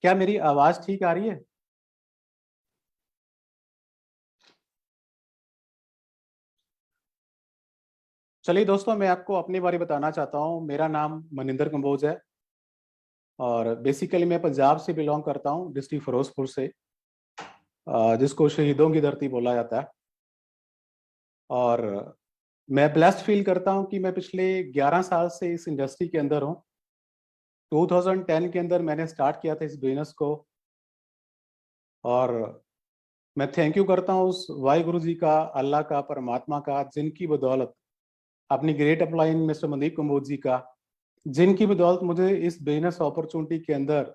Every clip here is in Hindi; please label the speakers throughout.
Speaker 1: क्या मेरी आवाज ठीक आ रही है? चलिए दोस्तों, मैं आपको अपने बारे में बताना चाहता हूँ। मेरा नाम मनिंदर कंबोज है और बेसिकली मैं पंजाब से बिलोंग करता हूँ, डिस्ट्रिक्ट फिरोजपुर से, जिसको शहीदों की धरती बोला जाता है। और मैं ब्लेस्ड फील करता हूँ कि मैं पिछले 11 साल से इस इंडस्ट्री के अंदर हूँ। 2010 के अंदर मैंने स्टार्ट किया था इस बिजनेस को। और मैं थैंक यू करता हूँ उस वाहिगुरु जी का, अल्लाह का, परमात्मा का, जिनकी बदौलत, अपनी great upline mister Mandeep Kamboj ji का, जिनकी बदौलत मुझे इस बिजनेस अपॉर्चुनिटी के अंदर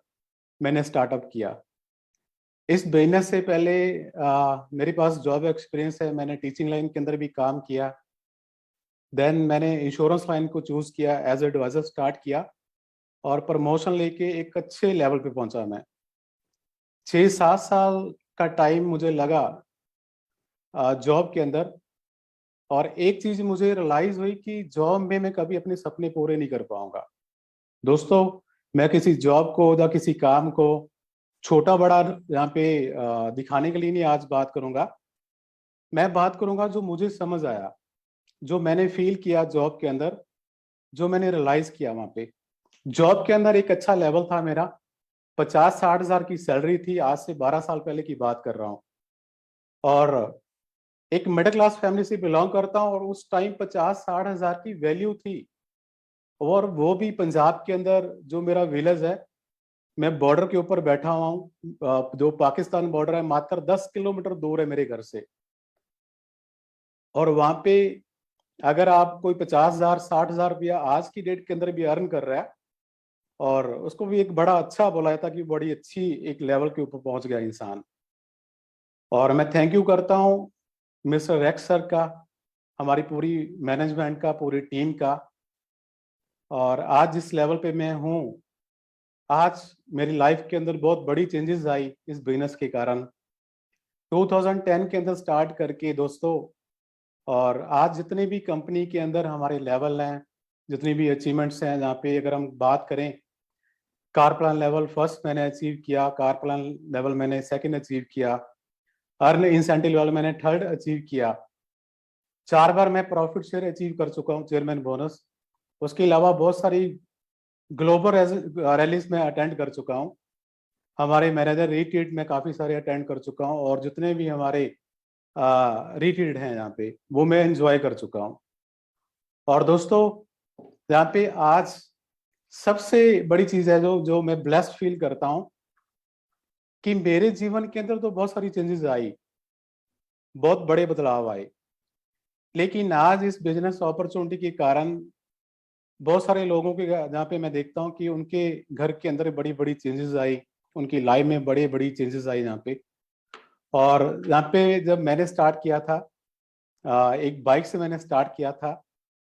Speaker 1: मैंने स्टार्टअप किया। इस बिजनेस से पहले मेरे पास जॉब एक्सपीरियंस है, मैंने टीचिंग लाइन के अंदर भी काम किया। देन मैंने इंश्योरेंस लाइन को चूज किया, एज एडवाइजर स्टार्ट किया और प्रमोशन लेके एक अच्छे लेवल पे पहुंचा मैं। 6-7 साल का टाइम मुझे लगा जॉब के अंदर। और एक चीज मुझे रियलाइज हुई कि जॉब में मैं कभी अपने सपने पूरे नहीं कर पाऊंगा। दोस्तों, मैं किसी जॉब को या किसी काम को छोटा बड़ा यहाँ पे दिखाने के लिए नहीं आज बात करूंगा। मैं बात करूंगा जो मुझे समझ आया, जो मैंने फील किया जॉब के अंदर, जो मैंने रियलाइज किया वहां पे। जॉब के अंदर एक अच्छा लेवल था मेरा, 50-60 हजार की सैलरी थी। आज से 12 साल पहले की बात कर रहा हूँ। और एक मिडिल क्लास फैमिली से बिलोंग करता हूँ और उस टाइम 50-60 हजार की वैल्यू थी। और वो भी पंजाब के अंदर, जो मेरा विलेज है। मैं बॉर्डर के ऊपर बैठा हुआ हूँ, जो पाकिस्तान बॉर्डर है मात्र 10 किलोमीटर दूर है मेरे घर से। और वहां पे अगर आप कोई 50,000-60,000 रुपया आज की डेट के अंदर भी अर्न कर रहा है, और उसको भी एक बड़ा अच्छा बोला जाता कि बड़ी अच्छी एक लेवल के ऊपर पहुंच गया इंसान। और मैं थैंक यू करता हूँ मिस्टर रेक्स सर का, हमारी पूरी मैनेजमेंट का, पूरी टीम का। और आज जिस लेवल पे मैं हूँ, आज मेरी लाइफ के अंदर बहुत बड़ी चेंजेस आई इस बिजनेस के कारण। 2010 के अंदर स्टार्ट करके दोस्तों, और आज जितने भी कंपनी के अंदर हमारे लेवल हैं, जितनी भी अचीवमेंट्स हैं, जहाँ पे अगर हम बात करें, कार प्लान लेवल फर्स्ट मैंने अचीव किया, कार प्लान लेवल मैंने सेकंड अचीव किया, अर्न इंसेंटिव लेवल मैंने थर्ड अचीव किया। 4 बार मैं प्रॉफिट शेयर अचीव कर चुका हूँ, चेयरमैन बोनस। उसके अलावा बहुत सारी ग्लोबल रैलीज में अटेंड कर चुका हूँ। हमारे मैनेजर रिट्रीट में काफ़ी सारे अटेंड कर चुका हूँ, और जितने भी हमारे रिट्रीट हैं यहाँ पे, वो मैं एंजॉय कर चुका हूँ। और दोस्तों, यहाँ पे आज सबसे बड़ी चीज़ है जो जो मैं ब्लेस्ड फील करता हूँ, कि मेरे जीवन के अंदर तो बहुत सारी चेंजेस आई, बहुत बड़े बदलाव आए। लेकिन आज इस बिजनेस अपॉर्चुनिटी के कारण बहुत सारे लोगों के जहाँ पे मैं देखता हूँ कि उनके घर के अंदर बड़ी बड़ी चेंजेस आई, उनकी लाइफ में बड़ी बड़ी चेंजेस आई यहाँ पे। और यहाँ पे जब मैंने स्टार्ट किया था, एक बाइक से मैंने स्टार्ट किया था।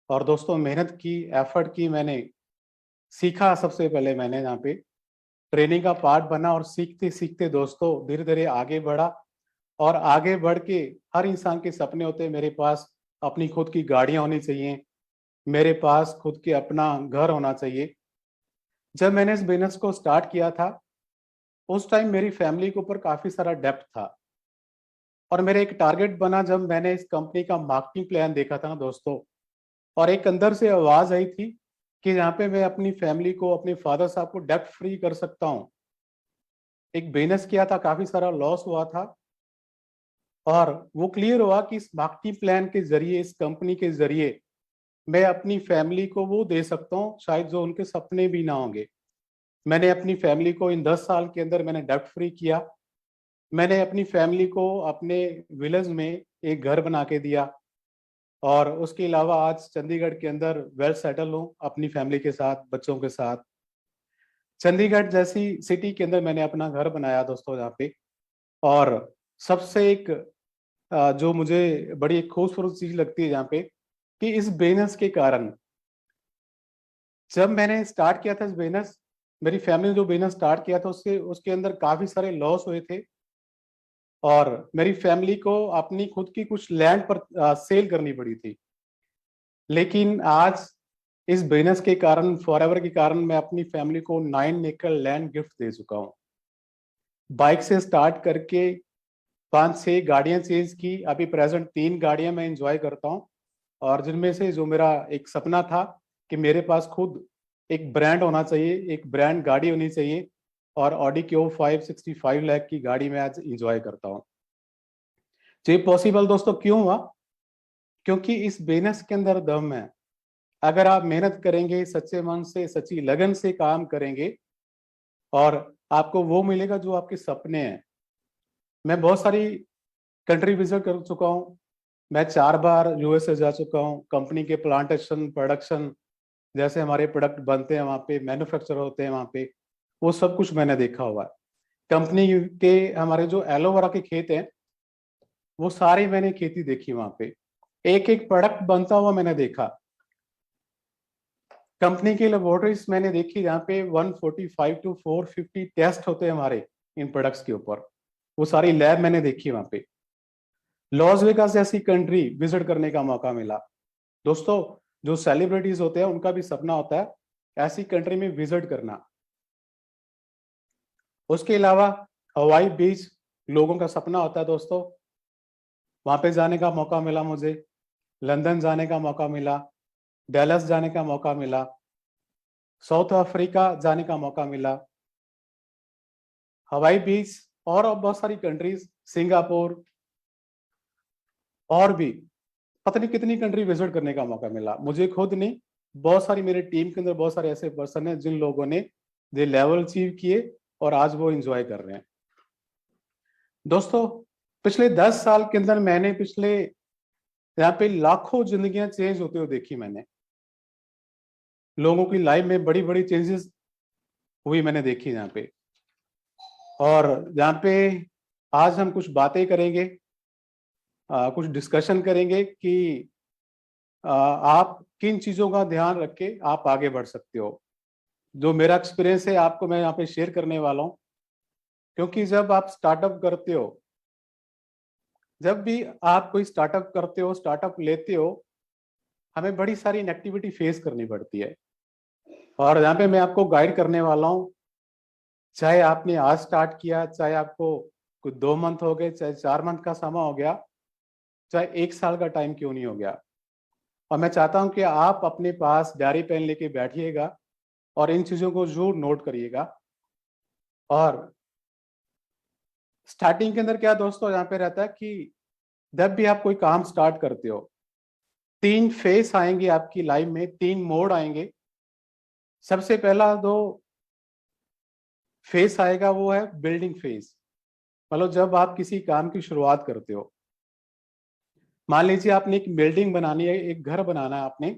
Speaker 1: और दोस्तों, मेहनत की, एफर्ट की, मैंने सीखा। सबसे पहले मैंने यहाँ पे ट्रेनिंग का पार्ट बना, और सीखते सीखते दोस्तों धीरे धीरे आगे बढ़ा। और आगे बढ़ के, हर इंसान के सपने होते हैं, मेरे पास अपनी खुद की गाड़ियां होनी चाहिए, मेरे पास खुद के अपना घर होना चाहिए। जब मैंने इस बिजनेस को स्टार्ट किया था, उस टाइम मेरी फैमिली के ऊपर काफी सारा डेप्थ था। और मेरा एक टारगेट बना जब मैंने इस कंपनी का मार्केटिंग प्लान देखा था ना दोस्तों, और एक अंदर से आवाज आई थी कि यहाँ पे मैं अपनी फैमिली को, अपने फादर साहब को डेप्थ फ्री कर सकता हूँ। एक बिजनेस किया था, काफी सारा लॉस हुआ था, और वो क्लियर हुआ कि इस मार्केटिंग प्लान के जरिए, इस कंपनी के जरिए, मैं अपनी फैमिली को वो दे सकता हूँ शायद जो उनके सपने भी ना होंगे। मैंने अपनी फैमिली को इन 10 साल के अंदर मैंने डेप्ट फ्री किया। मैंने अपनी फैमिली को अपने विलेज में एक घर बना के दिया। और उसके अलावा आज चंडीगढ़ के अंदर वेल सेटल हूँ अपनी फैमिली के साथ, बच्चों के साथ। चंडीगढ़ जैसी सिटी के अंदर मैंने अपना घर बनाया दोस्तों यहाँ पे। और सबसे एक जो मुझे बड़ी एक खूबसूरत चीज लगती है यहाँ पे, कि इस बिजनेस के कारण, जब मैंने स्टार्ट किया था इस बिजनेस, मेरी फैमिली ने जो बिजनेस स्टार्ट किया था, उसके उसके अंदर काफी सारे लॉस हुए थे। और मेरी फैमिली को अपनी खुद की कुछ लैंड पर सेल करनी पड़ी थी। लेकिन आज इस बिजनेस के कारण, फॉरएवर के कारण, मैं अपनी फैमिली को 9 एकड़ लैंड गिफ्ट दे चुका हूँ। बाइक से स्टार्ट करके 5-6 गाड़ियां चेंज की, अभी प्रेजेंट 3 गाड़ियां मैं एंजॉय करता हूँ। और जिनमें से जो मेरा एक सपना था कि मेरे पास खुद एक ब्रांड होना चाहिए, एक ब्रांड गाड़ी होनी चाहिए, और ऑडी Q5 65 लाख की गाड़ी मैं आज एंजॉय करता हूँ। तो ये पॉसिबल दोस्तों क्यों हुआ? क्योंकि इस बिजनेस के अंदर दम है। अगर आप मेहनत करेंगे, सच्चे मन से, सच्ची लगन से काम करेंगे, और आपको वो मिलेगा जो आपके सपने हैं। मैं बहुत सारी कंट्री विजिट कर चुका हूँ। मैं 4 बार यूएसए जा चुका हूँ। कंपनी के प्लांटेशन, प्रोडक्शन, जैसे हमारे प्रोडक्ट बनते हैं वहाँ पे, मैन्युफैक्चर होते हैं वहाँ पे, वो सब कुछ मैंने देखा हुआ है। कंपनी के हमारे जो एलोवेरा के खेत हैं, वो सारी मैंने खेती देखी वहाँ पे। एक एक प्रोडक्ट बनता हुआ मैंने देखा। कंपनी की लेबोरेटरीज मैंने देखी जहाँ पे 145 to 450 टेस्ट होते हैं हमारे इन प्रोडक्ट्स के ऊपर। वो सारी लैब मैंने देखी वहाँ पे। लॉस वेगास जैसी कंट्री विजिट करने का मौका मिला। दोस्तों, जो सेलिब्रिटीज होते हैं उनका भी सपना होता है ऐसी कंट्री में विजिट करना। उसके अलावा हवाई बीच लोगों का सपना होता है दोस्तों, वहां पे जाने का मौका मिला मुझे। लंदन जाने का मौका मिला, डैलस जाने का मौका मिला, साउथ अफ्रीका जाने का मौका मिला, हवाई बीच, और बहुत सारी कंट्रीज, सिंगापुर, और भी पता नहीं कितनी कंट्री विजिट करने का मौका मिला। मुझे खुद नहीं, बहुत सारी मेरे टीम के अंदर बहुत सारे ऐसे पर्सन हैं जिन लोगों ने ये लेवल अचीव किए और आज वो एंजॉय कर रहे हैं। दोस्तों, पिछले 10 साल के अंदर मैंने पिछले यहाँ पे लाखों जिंदगियां चेंज होते हुए देखी। मैंने लोगों की लाइफ में बड़ी बड़ी चेंजेस हुई मैंने देखी यहाँ पे। और यहाँ पे आज हम कुछ बातें करेंगे, कुछ डिस्कशन करेंगे कि आप किन चीजों का ध्यान रख के आप आगे बढ़ सकते हो। जो मेरा एक्सपीरियंस है आपको मैं यहाँ पे शेयर करने वाला हूँ। क्योंकि जब आप स्टार्टअप करते हो, जब भी आप कोई स्टार्टअप करते हो, स्टार्टअप लेते हो, हमें बड़ी सारी नेगेटिविटी फेस करनी पड़ती है। और यहाँ पे मैं आपको गाइड करने वाला हूँ। चाहे आपने आज स्टार्ट किया, चाहे आपको कुछ 2 मंथ हो गए, चाहे 4 मंथ का समय हो गया, चाहे 1 साल का टाइम क्यों नहीं हो गया। और मैं चाहता हूं कि आप अपने पास डायरी पेन लेके बैठिएगा और इन चीजों को जरूर नोट करिएगा। और स्टार्टिंग के अंदर क्या दोस्तों यहाँ पे रहता है कि जब भी आप कोई काम स्टार्ट करते हो, 3 फेस आएंगे आपकी लाइफ में, 3 मोड आएंगे। सबसे पहला जो फेस आएगा वो है बिल्डिंग फेस। मतलब जब आप किसी काम की शुरुआत करते हो, मान लीजिए आपने एक बिल्डिंग बनानी है, एक घर बनाना है आपने,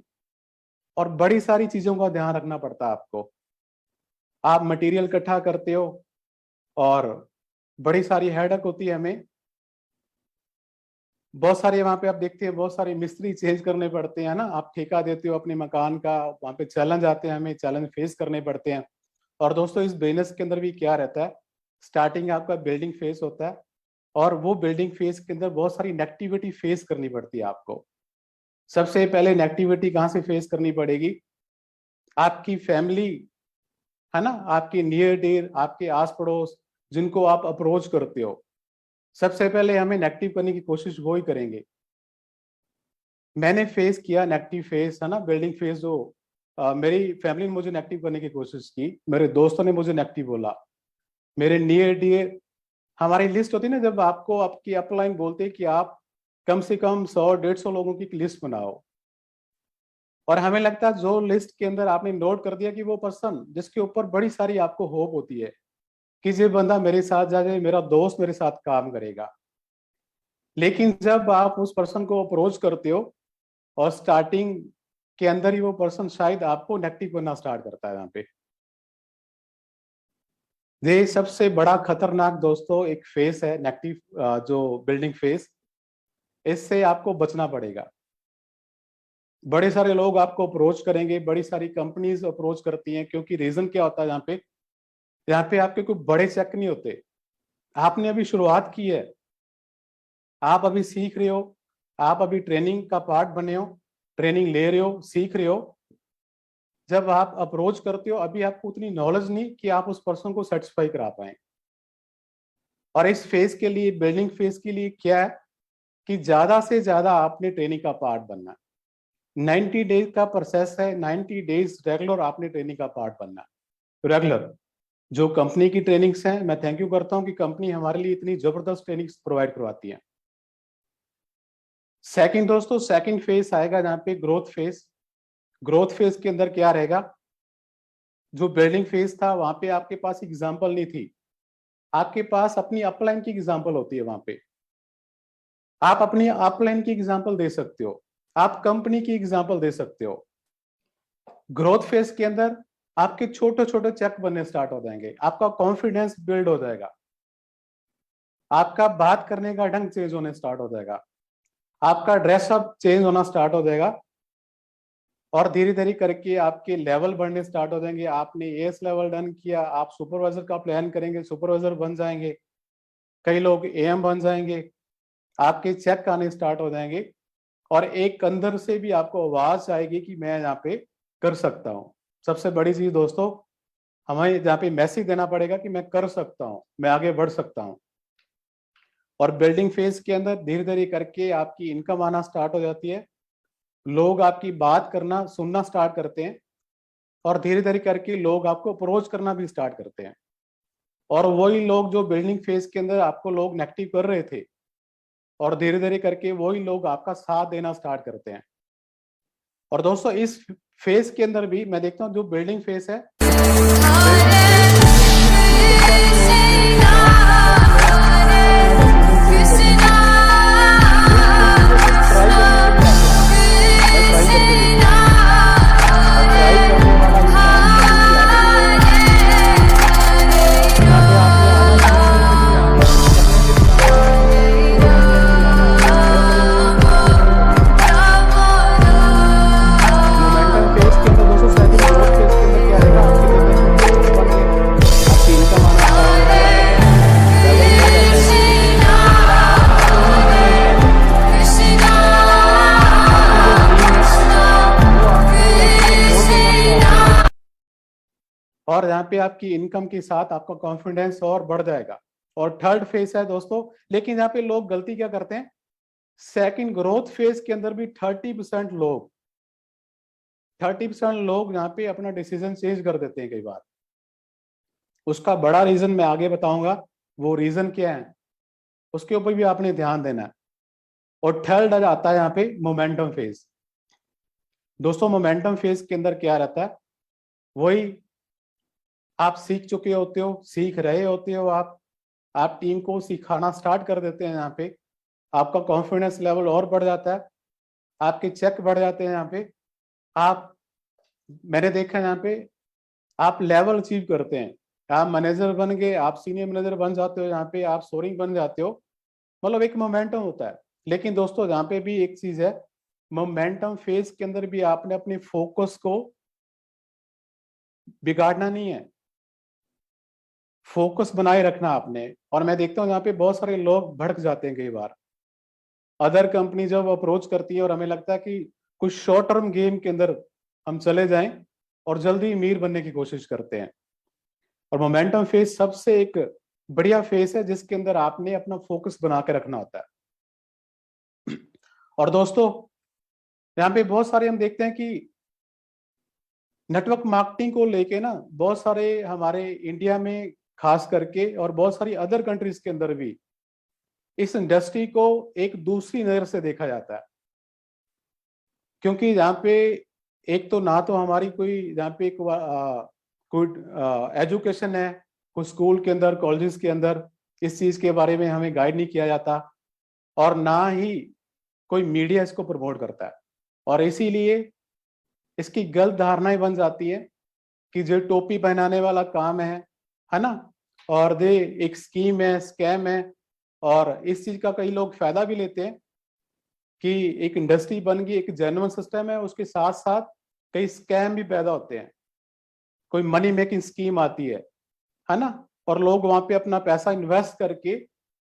Speaker 1: और बड़ी सारी चीजों का ध्यान रखना पड़ता है आपको। आप मटेरियल इकट्ठा करते हो, और बड़ी सारी हेडक होती है हमें। बहुत सारे वहां पे आप देखते हैं, बहुत सारे मिस्त्री चेंज करने पड़ते हैं ना। आप ठेका देते हो अपने मकान का, वहां पे चैलेंज आते हैं, हमें चैलेंज फेस करने पड़ते हैं। और दोस्तों, इस बिजनेस के अंदर भी क्या रहता है, स्टार्टिंग आपका बिल्डिंग फेस होता है, और वो बिल्डिंग फेस के अंदर बहुत सारी नेगेटिविटी फेस करनी पड़ती है आपको। सबसे पहले नेगेटिविटी कहाँ से फेस करनी पड़ेगी? आपकी फैमिली, है ना, आपकी नियर डियर, आपके आस पड़ोस, जिनको आप अप्रोच करते हो, सबसे पहले हमें नेगेटिव करने की कोशिश वो ही करेंगे। मैंने फेस किया नेगेटिव फेस, है ना, बिल्डिंग फेस। जो मेरी फैमिली ने मुझे नेगेटिव करने की कोशिश की, मेरे दोस्तों ने मुझे नेगेटिव बोला, मेरे नियर डियर। हमारी लिस्ट होती है ना, जब आपको आपकी अपलाइन बोलते हैं कि आप कम से कम 100-150 लोगों की लिस्ट बनाओ, और हमें लगता है जो लिस्ट के अंदर आपने नोट कर दिया कि वो पर्सन जिसके ऊपर बड़ी सारी आपको होप होती है कि ये बंदा मेरे साथ जाए, मेरा दोस्त मेरे साथ काम करेगा। लेकिन जब आप उस पर्सन को अप्रोच करते हो, और स्टार्टिंग के अंदर ही वो पर्सन शायद आपको नेगेटिव करना स्टार्ट करता है यहाँ पे। ये सबसे बड़ा खतरनाक दोस्तों एक फेस है नेगेटिव, जो बिल्डिंग फेस। इससे आपको बचना पड़ेगा। बड़े सारे लोग आपको अप्रोच करेंगे, बड़ी सारी कंपनीज अप्रोच करती हैं, क्योंकि रीजन क्या होता है यहाँ पे आपके कोई बड़े चेक नहीं होते। आपने अभी शुरुआत की है, आप अभी सीख रहे हो, आप अभी ट्रेनिंग का पार्ट बने हो, ट्रेनिंग ले रहे हो, सीख रहे हो। जब आप अप्रोच करते हो, अभी आपको उतनी नॉलेज नहीं कि आप उस पर्सन को सेटिस्फाई करा पाए। और इस फेज के लिए, बिल्डिंग फेज के लिए क्या है कि ज्यादा से ज्यादा आपने ट्रेनिंग का पार्ट बनना है। 90 डेज का प्रोसेस है, 90 डेज रेगुलर आपने ट्रेनिंग का पार्ट बनना है। रेगुलर जो कंपनी की ट्रेनिंग्स हैं, मैं थैंक यू करता हूं कि कंपनी हमारे लिए इतनी जबरदस्त ट्रेनिंग्स प्रोवाइड करवाती है। सेकंड दोस्तों, सेकंड फेज आएगा जहां पे ग्रोथ फेज। ग्रोथ फेज के अंदर क्या रहेगा, जो बिल्डिंग फेज था वहां पे आपके पास एग्जांपल नहीं थी, आपके पास अपनी अपलाइन की एग्जांपल होती है। वहां पे आप अपनी अपलाइन की एग्जांपल दे सकते हो, आप कंपनी की एग्जांपल दे सकते हो। ग्रोथ फेज के अंदर आपके छोटे छोटे चेक बनने स्टार्ट हो जाएंगे, आपका कॉन्फिडेंस बिल्ड हो जाएगा, आपका बात करने का ढंग चेंज होने स्टार्ट हो जाएगा, आपका ड्रेसअप चेंज होना स्टार्ट हो जाएगा, और धीरे धीरे करके आपके लेवल बढ़ने स्टार्ट हो जाएंगे। आपने एस लेवल डन किया, आप सुपरवाइजर का प्लान करेंगे, सुपरवाइजर बन जाएंगे, कई लोग एएम बन जाएंगे, आपके चेक आने स्टार्ट हो जाएंगे, और एक अंदर से भी आपको आवाज आएगी कि मैं यहाँ पे कर सकता हूँ। सबसे बड़ी चीज दोस्तों, हमें यहाँ पे मैसेज देना पड़ेगा कि मैं कर सकता हूँ, मैं आगे बढ़ सकता हूँ। और बिल्डिंग फेज के अंदर धीरे धीरे करके आपकी इनकम आना स्टार्ट हो जाती है, लोग आपकी बात करना सुनना स्टार्ट करते हैं, और धीरे धीरे करके लोग आपको अप्रोच करना भी स्टार्ट करते हैं। और वही लोग जो बिल्डिंग फेज के अंदर आपको लोग नेगेटिव कर रहे थे, और धीरे धीरे करके वही लोग आपका साथ देना स्टार्ट करते हैं। और दोस्तों इस फेज के अंदर भी मैं देखता हूँ जो बिल्डिंग फेज है, और यहाँ पे आपकी इनकम के साथ आपका कॉन्फिडेंस और बढ़ जाएगा। और थर्ड फेज है दोस्तों, लेकिन यहाँ पे लोग गलती क्या करते हैं, सेकंड ग्रोथ फेज के अंदर भी 30% लोग यहाँ पे अपना डिसीजन चेंज कर देते हैं कई बार। उसका बड़ा रीजन मैं आगे बताऊंगा, वो रीजन क्या है उसके ऊपर भी आपने ध्यान देना है। और थर्ड आता है यहाँ पे मोमेंटम फेज। दोस्तों मोमेंटम फेज के अंदर क्या रहता है, वही आप सीख चुके होते हो, सीख रहे होते हो, आप टीम को सिखाना स्टार्ट कर देते हैं। यहाँ पे आपका कॉन्फिडेंस लेवल और बढ़ जाता है, आपके चेक बढ़ जाते हैं। यहाँ पे आप, मैंने देखा है यहाँ पे आप लेवल अचीव करते हैं, आप मैनेजर बन गए, आप सीनियर मैनेजर बन जाते हो, यहाँ पे आप सोरिंग बन जाते हो, मतलब एक मोमेंटम होता है। लेकिन दोस्तों यहाँ पे भी एक चीज है, मोमेंटम फेज के अंदर भी आपने अपने फोकस को बिगाड़ना नहीं है, फोकस बनाए रखना आपने। और मैं देखता हूँ यहाँ पे बहुत सारे लोग भड़क जाते हैं कई बार, अदर कंपनी जब अप्रोच करती है और हमें लगता है कि कुछ शॉर्ट टर्म गेम के अंदर हम चले जाएं और जल्दी अमीर बनने की कोशिश करते हैं। और मोमेंटम फेज सबसे एक बढ़िया फेज है जिसके अंदर आपने अपना फोकस बना के रखना होता है। और दोस्तों यहाँ पे बहुत सारे हम देखते हैं कि नेटवर्क मार्केटिंग को लेके ना बहुत सारे हमारे इंडिया में खास करके और बहुत सारी अदर कंट्रीज के अंदर भी इस इंडस्ट्री को एक दूसरी नजर से देखा जाता है। क्योंकि यहाँ पे एक तो ना तो हमारी कोई यहाँ पे कोई एजुकेशन है, कोई स्कूल के अंदर कॉलेजेस के अंदर इस चीज के बारे में हमें गाइड नहीं किया जाता, और ना ही कोई मीडिया इसको प्रमोट करता है। और इसीलिए इसकी गलत धारणाएं बन जाती है कि जो टोपी पहनाने वाला काम है ना, और दे एक स्कीम है, स्कैम है, और इस चीज का कई लोग फायदा भी लेते हैं कि एक इंडस्ट्री बन गई, एक जेन्युइन सिस्टम है, उसके साथ साथ कई स्कैम भी पैदा होते हैं, कोई मनी मेकिंग स्कीम आती है ना, और लोग वहां पे अपना पैसा इन्वेस्ट करके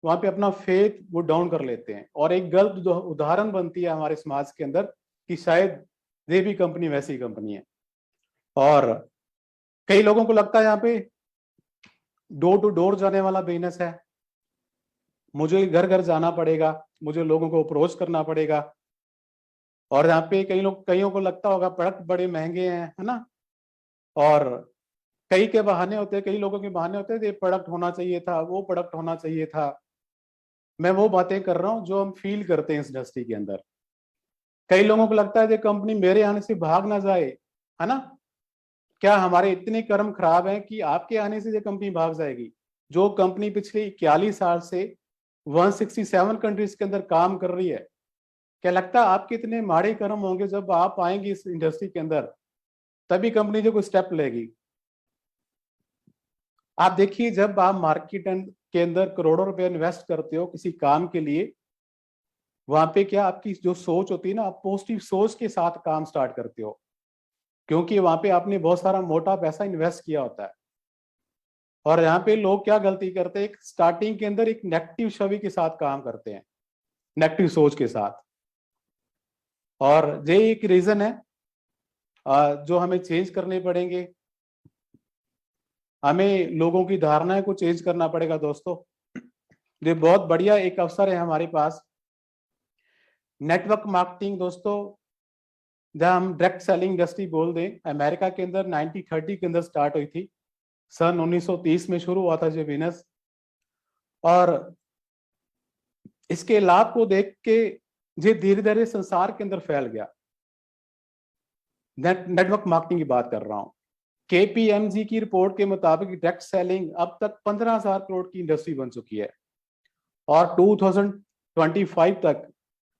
Speaker 1: वहां पे अपना फेथ वो डाउन कर लेते हैं। और एक गलत उदाहरण बनती है हमारे समाज के अंदर कि शायद ये भी कंपनी वैसी कंपनी है। और कई लोगों को लगता है यहाँ पे डोर टू डोर जाने वाला बिजनेस है, मुझे घर घर जाना पड़ेगा, मुझे लोगों को अप्रोच करना पड़ेगा। और यहाँ पे कईयों को लगता होगा प्रोडक्ट बड़े महंगे हैं, है ना। और कई के बहाने होते हैं, कई लोगों के बहाने होते हैं, ये प्रोडक्ट होना चाहिए था, वो प्रोडक्ट होना चाहिए था। मैं वो बातें कर रहा हूँ जो हम फील करते हैं इस इंडस्ट्री के अंदर। कई लोगों को लगता है कि कंपनी मेरे आने से भाग ना जाए, है ना। क्या हमारे इतने कर्म खराब हैं कि आपके आने से ये कंपनी भाग जाएगी? जो कंपनी पिछले 41 साल से 167 कंट्रीज के अंदर काम कर रही है, क्या लगता है आपके इतने माड़े कर्म होंगे जब आप आएंगे इस इंडस्ट्री के अंदर तभी कंपनी जो कोई स्टेप लेगी? आप देखिए, जब आप मार्केट के अंदर करोड़ों रुपए इन्वेस्ट करते हो किसी काम के लिए, वहां पे क्या आपकी जो सोच होती है ना, आप पॉजिटिव सोच के साथ काम स्टार्ट करते हो, क्योंकि वहां पे आपने बहुत सारा मोटा पैसा इन्वेस्ट किया होता है। और यहाँ पे लोग क्या गलती करते हैं, एक स्टार्टिंग के अंदर एक नेगेटिव छवि के साथ काम करते हैं, नेगेटिव सोच के साथ। और ये एक रीजन है जो हमें चेंज करने पड़ेंगे। हमें लोगों की धारणाएं को चेंज करना पड़ेगा दोस्तों। ये बहुत बढ़िया एक अवसर है हमारे पास। नेटवर्क मार्केटिंग दोस्तों, जहां हम डायरेक्ट सेलिंग इंडस्ट्री बोल दें, अमेरिका के अंदर 1930 के अंदर स्टार्ट हुई थी। सन 1930 में शुरू हुआ था ये बिजनेस। और इसके लाभ को देख के ये धीरे धीरे संसार के अंदर फैल गया। नेटवर्क मार्केटिंग की बात कर रहा हूं। केपीएमजी की रिपोर्ट के मुताबिक डायरेक्ट सेलिंग अब तक 15,000 करोड़ की इंडस्ट्री बन चुकी है। और 2025 तक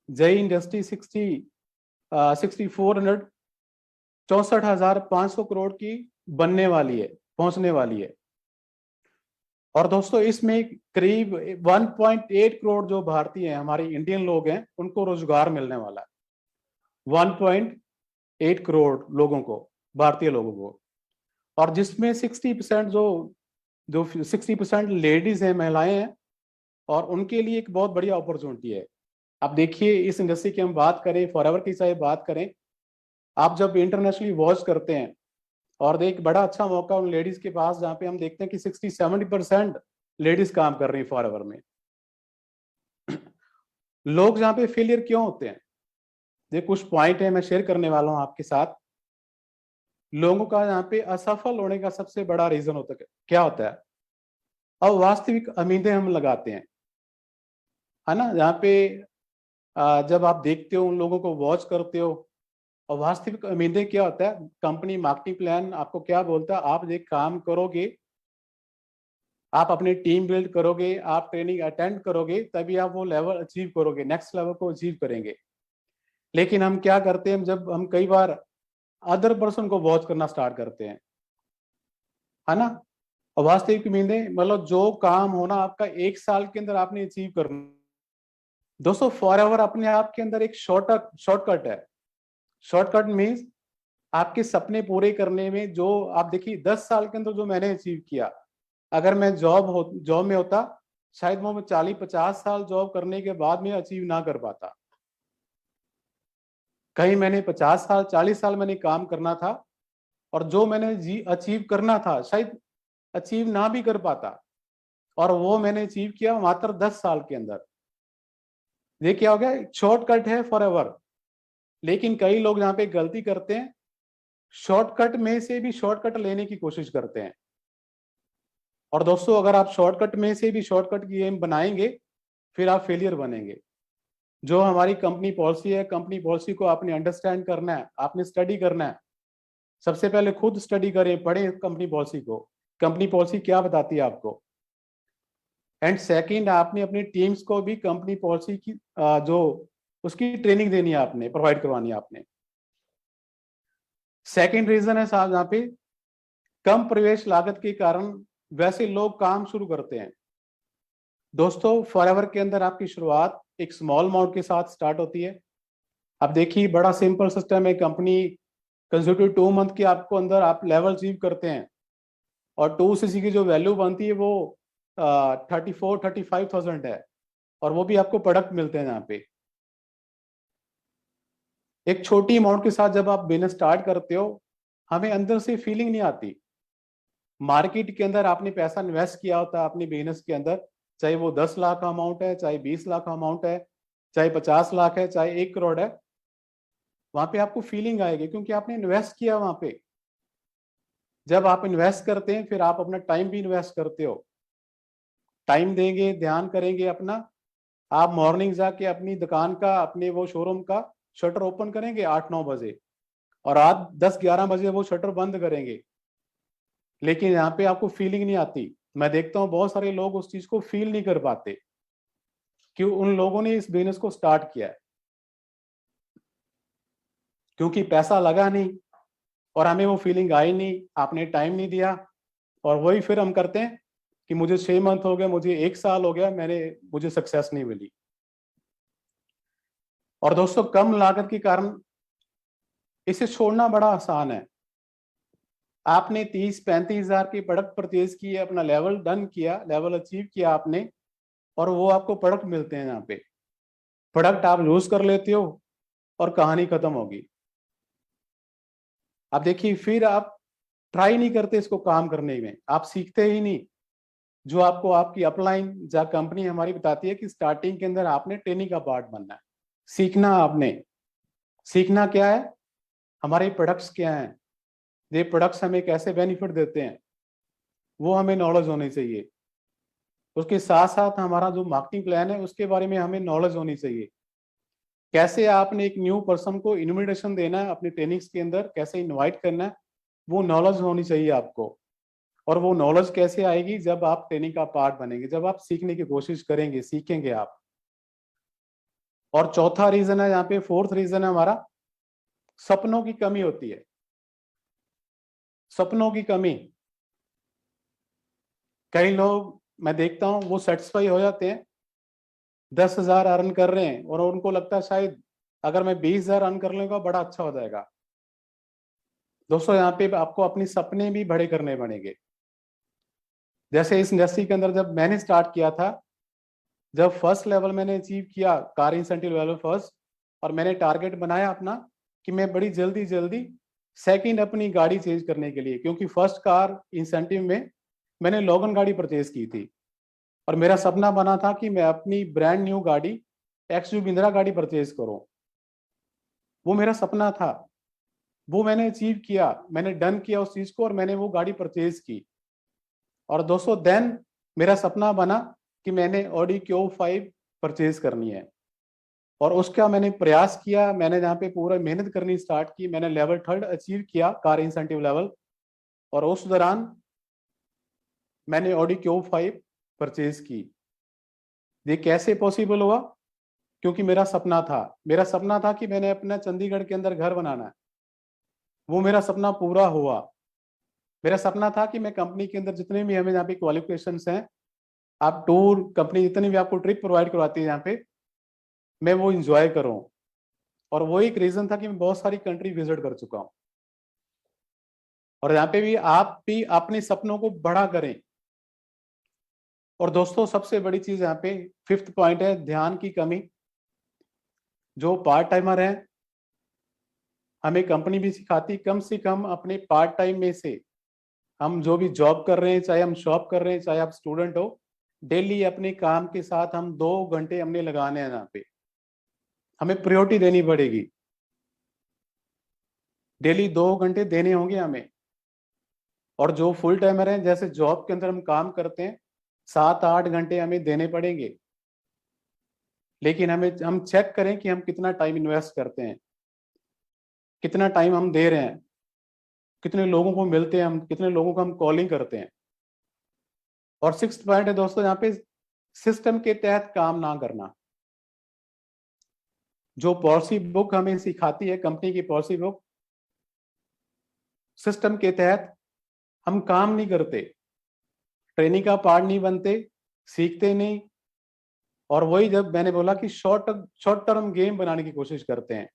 Speaker 1: जय इंडस्ट्री 64,500 करोड़ की बनने वाली है, पहुंचने वाली है। और दोस्तों इसमें करीब 1.8 करोड़ जो भारतीय हैं, हमारे इंडियन लोग हैं, उनको रोजगार मिलने वाला है। 1.8 करोड़ लोगों को, भारतीय लोगों को। और जिसमें 60% जो 60% लेडीज हैं, महिलाएं हैं, और उनके लिए एक बहुत बढ़िया अपॉर्चुनिटी है। आप देखिए, इस इंडस्ट्री की हम बात करें, फॉरएवर की चाहे बात करें, आप जब इंटरनेशनली वॉच करते हैं और एक बड़ा अच्छा मौका उन लेडीज के पास, जहाँ पे हम देखते हैं कि 60-70% लेडीज काम कर रही है फॉरएवर में। लोग जहाँ पे फेलियर क्यों होते हैं, ये कुछ पॉइंट है मैं शेयर करने वाला हूँ आपके साथ। लोगों का यहाँ पे असफल होने का सबसे बड़ा रीजन होता है, क्या होता है? अब वास्तविक उम्मीदें हम लगाते हैं, है ना। यहाँ पे जब आप देखते हो, उन लोगों को वॉच करते हो, और वास्तविक उम्मीदें क्या होता है, कंपनी मार्केटिंग प्लान आपको क्या बोलता है, आप एक काम करोगे, आप अपनी टीम बिल्ड करोगे, आप ट्रेनिंग अटेंड करोगे, तभी आप वो लेवल अचीव करोगे, नेक्स्ट लेवल को अचीव करेंगे। लेकिन हम क्या करते हैं, जब हम कई बार अदर पर्सन को वॉच करना स्टार्ट करते हैं, है ना। और वास्तविक उम्मीदें मतलब जो काम होना आपका 1 साल के अंदर आपने अचीव करना। दोस्तों फॉरएवर अपने आप के अंदर एक शॉर्टकट है। शॉर्टकट मीन्स आपके सपने पूरे करने में, जो आप देखिए 10 साल के अंदर जो मैंने अचीव किया, अगर मैं जॉब में होता, शायद वो मैं 40-50 साल जॉब करने के बाद में अचीव ना कर पाता। कहीं मैंने 50 साल 40 साल मैंने काम करना था, और जो मैंने अचीव करना था शायद अचीव ना भी कर पाता, और वो मैंने अचीव किया मात्र 10 साल के अंदर। ये क्या हो गया, शॉर्टकट है फॉरएवर। लेकिन कई लोग यहाँ पे गलती करते हैं, शॉर्टकट में से भी शॉर्टकट लेने की कोशिश करते हैं। और दोस्तों अगर आप शॉर्टकट में से भी शॉर्टकट की गेम बनाएंगे, फिर आप फेलियर बनेंगे। जो हमारी कंपनी पॉलिसी है, कंपनी पॉलिसी को आपने अंडरस्टैंड करना है, आपने स्टडी करना है। सबसे पहले खुद स्टडी करें, पढ़ें कंपनी पॉलिसी को, कंपनी पॉलिसी क्या बताती है आपको। एंड सेकंड, आपने अपनी टीम्स को भी कंपनी पॉलिसी की जो उसकी ट्रेनिंग देनी है, आपने प्रोवाइड करवानी है आपने। सेकंड रीजन है साहब, यहाँ पे कम प्रवेश लागत के कारण वैसे लोग काम शुरू करते हैं। दोस्तों फॉरएवर के अंदर आपकी शुरुआत एक स्मॉल अमाउंट के साथ स्टार्ट होती है। अब देखिए, बड़ा सिंपल सिस्टम है। कंपनी कंसेक्यूटिव 2 मंथ के आपको अंदर आप लेवल अचीव करते हैं, और 2cc की जो वैल्यू बनती है वो 34-35,000 है, और वो भी आपको प्रोडक्ट मिलते हैं। यहाँ पे एक छोटी अमाउंट के साथ जब आप बिजनेस स्टार्ट करते हो, हमें अंदर से फीलिंग नहीं आती। मार्केट के अंदर आपने पैसा इन्वेस्ट किया होता है अपने बिजनेस के अंदर, चाहे वो 10 लाख का अमाउंट है, चाहे 20 लाख का अमाउंट है, चाहे 50 लाख है, चाहे 1 करोड़ है, वहां पे आपको फीलिंग आएगी क्योंकि आपने इन्वेस्ट किया वहां पे। जब आप इन्वेस्ट करते हैं फिर आप अपना टाइम भी इन्वेस्ट करते हो, टाइम देंगे, ध्यान करेंगे अपना। आप मॉर्निंग जाके अपनी दुकान का, अपने वो शोरूम का शटर ओपन करेंगे 8-9 बजे, और रात 10-11 बजे वो शटर बंद करेंगे। लेकिन यहाँ पे आपको फीलिंग नहीं आती। मैं देखता हूँ बहुत सारे लोग उस चीज को फील नहीं कर पाते, क्यों? उन लोगों ने इस बिजनेस को स्टार्ट किया है क्योंकि पैसा लगा नहीं और हमें वो फीलिंग आई नहीं, आपने टाइम नहीं दिया। और वही फिर हम करते हैं कि मुझे 6 मंथ हो गए, मुझे 1 साल हो गया, मुझे सक्सेस नहीं मिली। और दोस्तों, कम लागत के कारण इसे छोड़ना बड़ा आसान है। आपने 30-35 हजार की प्रोडक्ट परचेज की है, अपना लेवल डन किया, लेवल अचीव किया आपने, और वो आपको प्रोडक्ट मिलते हैं। यहाँ पे प्रोडक्ट आप यूज कर लेते हो और कहानी खत्म होगी। अब देखिए, फिर आप ट्राई नहीं करते इसको काम करने में, आप सीखते ही नहीं। जो आपको आपकी अपलाइन या कंपनी हमारी बताती है कि स्टार्टिंग के अंदर आपने ट्रेनिंग का पार्ट बनना है, सीखना। आपने सीखना क्या है, हमारे प्रोडक्ट्स क्या हैं, ये प्रोडक्ट्स हमें कैसे बेनिफिट देते हैं, वो हमें नॉलेज होनी चाहिए। उसके साथ साथ हमारा जो मार्केटिंग प्लान है उसके बारे में हमें नॉलेज होनी चाहिए। कैसे आपने एक न्यू पर्सन को इनविटेशन देना है अपनी ट्रेनिंग्स के अंदर, कैसे इनवाइट करना है, वो नॉलेज होनी चाहिए आपको। और वो नॉलेज कैसे आएगी, जब आप ट्रेनिंग का पार्ट बनेंगे, जब आप सीखने की कोशिश करेंगे, सीखेंगे आप। और चौथा रीजन है, यहाँ पे फोर्थ रीजन है हमारा, सपनों की कमी होती है। सपनों की कमी। कई लोग मैं देखता हूं वो सेटिस्फाई हो जाते हैं, 10,000 अर्न कर रहे हैं और उनको लगता है शायद अगर मैं 20,000 अर्न कर लूंगा बड़ा अच्छा हो जाएगा। दोस्तों, यहाँ पे आपको अपने सपने भी बड़े करने पड़ेंगे। जैसे इस इंडस्ट्री के अंदर जब मैंने स्टार्ट किया था, जब फर्स्ट लेवल मैंने अचीव किया, कार इंसेंटिव लेवल फर्स्ट, और मैंने टारगेट बनाया अपना कि मैं बड़ी जल्दी जल्दी सेकंड अपनी गाड़ी चेंज करने के लिए, क्योंकि फर्स्ट कार इंसेंटिव में मैंने लोगन गाड़ी परचेज की थी और मेरा सपना बना था कि मैं अपनी ब्रांड न्यू गाड़ी एक्सयू महिंद्रा गाड़ी परचेज करूं। वो मेरा सपना था, वो मैंने अचीव किया, मैंने डन किया उस चीज को और मैंने वो गाड़ी परचेज की। और दोस्तों, देन मेरा सपना बना कि मैंने ऑडी Q5 परचेज करनी है, और उसका मैंने प्रयास किया। मैंने जहाँ पे पूरा मेहनत करनी स्टार्ट की, मैंने लेवल 3 अचीव किया, कार इंसेंटिव लेवल। और उस दौरान मैंने ऑडी Q5 परचेज की। ये कैसे पॉसिबल हुआ? क्योंकि मेरा सपना था कि मैंने अपना चंडीगढ़ के अंदर घर बनाना है। वो मेरा सपना पूरा हुआ। मेरा सपना था कि मैं कंपनी के अंदर जितने भी हमें यहाँ पे क्वालिफिकेशंस हैं, आप टूर कंपनी जितनी भी आपको ट्रिप प्रोवाइड करवाती है यहाँ पे, मैं वो इंजॉय करूं। और वो एक रीजन था कि मैं बहुत सारी कंट्री विजिट कर चुका हूं। और यहाँ पे भी आप भी अपने सपनों को बड़ा करें। और दोस्तों, सबसे बड़ी चीज यहाँ पे फिफ्थ पॉइंट है, ध्यान की कमी। जो पार्ट टाइमर है, हमें कंपनी भी सिखाती, कम से कम अपने पार्ट टाइम में से, हम जो भी जॉब कर रहे हैं, चाहे हम शॉप कर रहे हैं, चाहे आप स्टूडेंट हो, डेली अपने काम के साथ हम 2 घंटे हमने लगाने हैं। यहाँ पे हमें प्रायोरिटी देनी पड़ेगी, डेली 2 घंटे देने होंगे हमें। और जो फुल टाइमर हैं, जैसे जॉब के अंदर हम काम करते हैं, 7-8 घंटे हमें देने पड़ेंगे। लेकिन हम चेक करें कि हम कितना टाइम इन्वेस्ट करते हैं, कितना टाइम हम दे रहे हैं, कितने लोगों को मिलते हैं हम, कितने लोगों को हम कॉलिंग करते हैं। और सिक्स्थ पॉइंट है दोस्तों, यहाँ पे सिस्टम के तहत काम ना करना। जो पॉलिसी बुक हमें सिखाती है, कंपनी की पॉलिसी बुक, सिस्टम के तहत हम काम नहीं करते, ट्रेनिंग का पार्ट नहीं बनते, सीखते नहीं। और वही जब मैंने बोला कि शॉर्ट टर्म गेम बनाने की कोशिश करते हैं।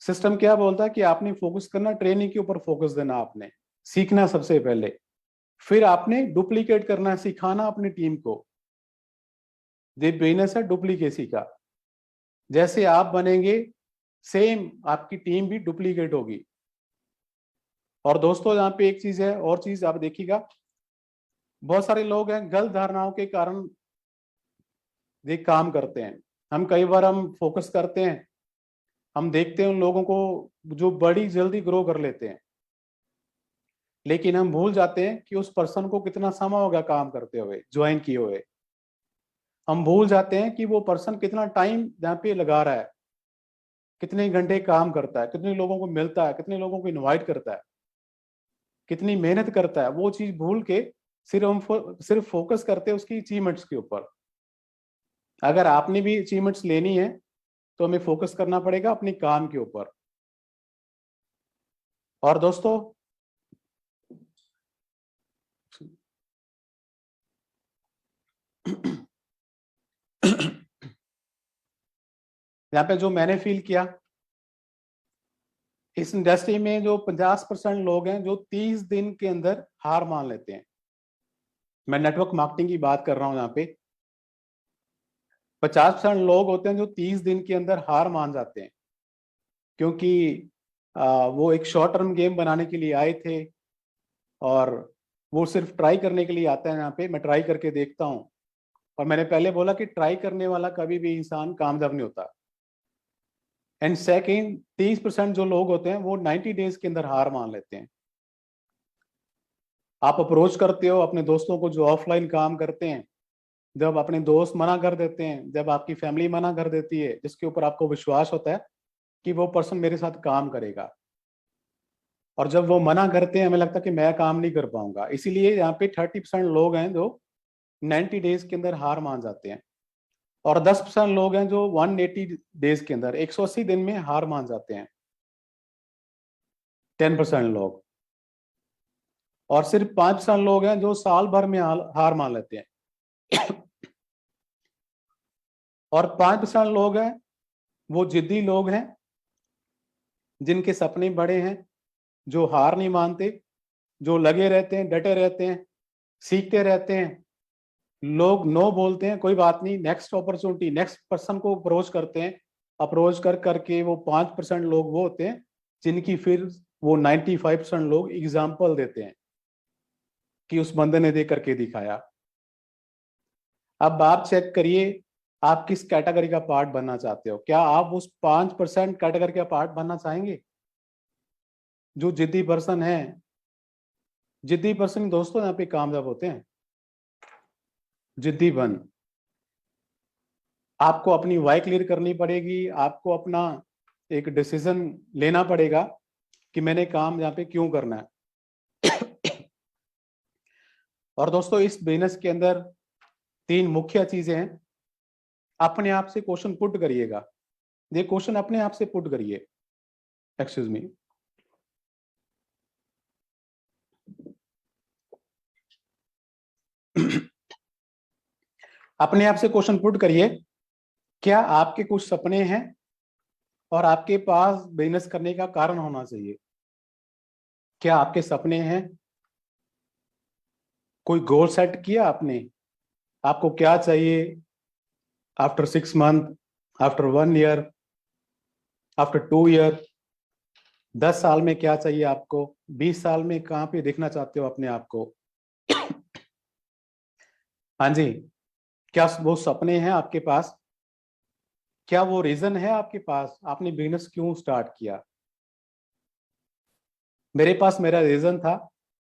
Speaker 1: सिस्टम क्या बोलता है कि आपने फोकस करना, ट्रेनिंग के ऊपर फोकस देना, आपने सीखना सबसे पहले, फिर आपने डुप्लीकेट करना, सिखाना अपनी टीम को। ये बिजनेस है डुप्लीकेसी का। जैसे आप बनेंगे, सेम आपकी टीम भी डुप्लीकेट होगी। और दोस्तों, यहाँ पे एक चीज है, और चीज आप देखिएगा, बहुत सारे लोग हैं गलत धारणाओं के कारण ये काम करते हैं। हम कई बार हम फोकस करते हैं, हम देखते हैं उन लोगों को जो बड़ी जल्दी ग्रो कर लेते हैं, लेकिन हम भूल जाते हैं कि उस पर्सन को कितना समय हो गया काम करते हुए, ज्वाइन किए हुए। हम भूल जाते हैं कि वो पर्सन कितना टाइम यहाँ पे लगा रहा है, कितने घंटे काम करता है, कितने लोगों को मिलता है, कितने लोगों को इनवाइट करता है, कितनी मेहनत करता है। वो चीज भूल के सिर्फ फोकस करते हैं उसकी अचीवमेंट्स के ऊपर। अगर आपने भी अचीवमेंट्स लेनी है तो हमें फोकस करना पड़ेगा अपने काम के ऊपर। और दोस्तों, यहाँ पे जो मैंने फील किया, इस इंडस्ट्री में जो 50% लोग हैं जो 30 दिन के अंदर हार मान लेते हैं। मैं नेटवर्क मार्केटिंग की बात कर रहा हूं। यहाँ पे 50% लोग होते हैं जो 30 दिन के अंदर हार मान जाते हैं, क्योंकि वो एक शॉर्ट टर्म गेम बनाने के लिए आए थे और वो सिर्फ ट्राई करने के लिए आता है। यहाँ पे मैं ट्राई करके देखता हूँ, और मैंने पहले बोला कि ट्राई करने वाला कभी भी इंसान कामयाब नहीं होता। एंड सेकेंड, 30% जो लोग होते हैं वो 90 डेज के अंदर हार मान लेते हैं। आप अप्रोच करते हो अपने दोस्तों को जो ऑफलाइन काम करते हैं, जब अपने दोस्त मना कर देते हैं, जब आपकी फैमिली मना कर देती है, जिसके ऊपर आपको विश्वास होता है कि वो पर्सन मेरे साथ काम करेगा, और जब वो मना करते हैं हमें लगता है कि मैं काम नहीं कर पाऊंगा। इसीलिए यहाँ पे 30% लोग हैं जो 90 डेज के अंदर हार मान जाते हैं, और 10% लोग हैं जो 180 डेज के अंदर 180 दिन में हार मान जाते हैं। 10% लोग, और सिर्फ 5% लोग हैं जो साल भर में हार मान लेते हैं। और 5% लोग हैं वो जिद्दी लोग हैं, जिनके सपने बड़े हैं, जो हार नहीं मानते, जो लगे रहते हैं, डटे रहते हैं, सीखते रहते हैं। लोग नो बोलते हैं, कोई बात नहीं, नेक्स्ट अपॉर्चुनिटी, नेक्स्ट पर्सन को अप्रोच करते हैं। अप्रोच कर करके वो 5% लोग वो होते हैं जिनकी फिर वो 95% लोग एग्जाम्पल देते हैं कि उस बंदे ने दे करके दिखाया। अब आप चेक करिए, आप किस कैटेगरी का पार्ट बनना चाहते हो? क्या आप उस 5% कैटेगरी का पार्ट बनना चाहेंगे जो जिद्दी पर्सन है? जिद्दी पर्सन दोस्तों यहाँ पे कामयाब होते हैं। जिद्दी बन, आपको अपनी वाई क्लियर करनी पड़ेगी, आपको अपना एक डिसीजन लेना पड़ेगा कि मैंने काम यहाँ पे क्यों करना है। और दोस्तों, इस बिजनेस के अंदर 3 मुख्य चीजें हैं। अपने आप से क्वेश्चन पुट करिएगा, ये क्वेश्चन अपने आप से पुट करिए। Excuse me. अपने आप से क्वेश्चन पुट करिए, क्या आपके कुछ सपने हैं और आपके पास बिजनेस करने का कारण होना चाहिए? क्या आपके सपने हैं? कोई गोल सेट किया आपने? आपको क्या चाहिए after 6 month, after 1 year, after 2 year? 10 साल में क्या चाहिए आपको? 20 साल में कहाँ पे देखना चाहते हो अपने आप को? हाँ जी, क्या वो सपने हैं आपके पास? क्या वो रीजन है आपके पास आपने बिजनेस क्यों स्टार्ट किया? मेरे पास मेरा रीजन था,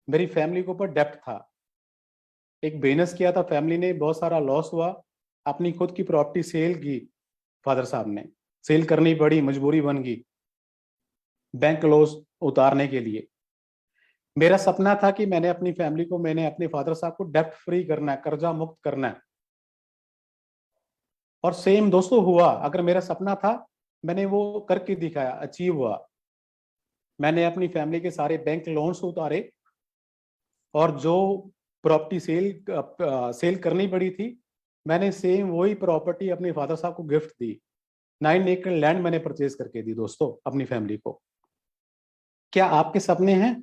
Speaker 1: मेरी फैमिली के ऊपर डेप्ट था। एक बिजनेस किया था, फैमिली ने, बहुत सारा लॉस हुआ, अपनी खुद की प्रॉपर्टी सेल की, फादर साहब ने सेल करनी पड़ी, मजबूरी बन गई बैंक लॉस उतारने के लिए। मेरा सपना था कि मैंने अपनी फैमिली को, मैंने अपने फादर साहब को डेप्ट फ्री करना है, कर्जा मुक्त करना है। और सेम दोस्तों हुआ। अगर मेरा सपना था, मैंने वो करके दिखाया, अचीव हुआ। मैंने अपनी फैमिली के सारे बैंक लोन्स उतारे, और जो प्रॉपर्टी सेल करनी पड़ी थी, मैंने सेम वही प्रॉपर्टी अपने फादर साहब को गिफ्ट दी। 9 एकड़ लैंड मैंने परचेज करके दी दोस्तों अपनी फैमिली को। क्या आपके सपने हैं?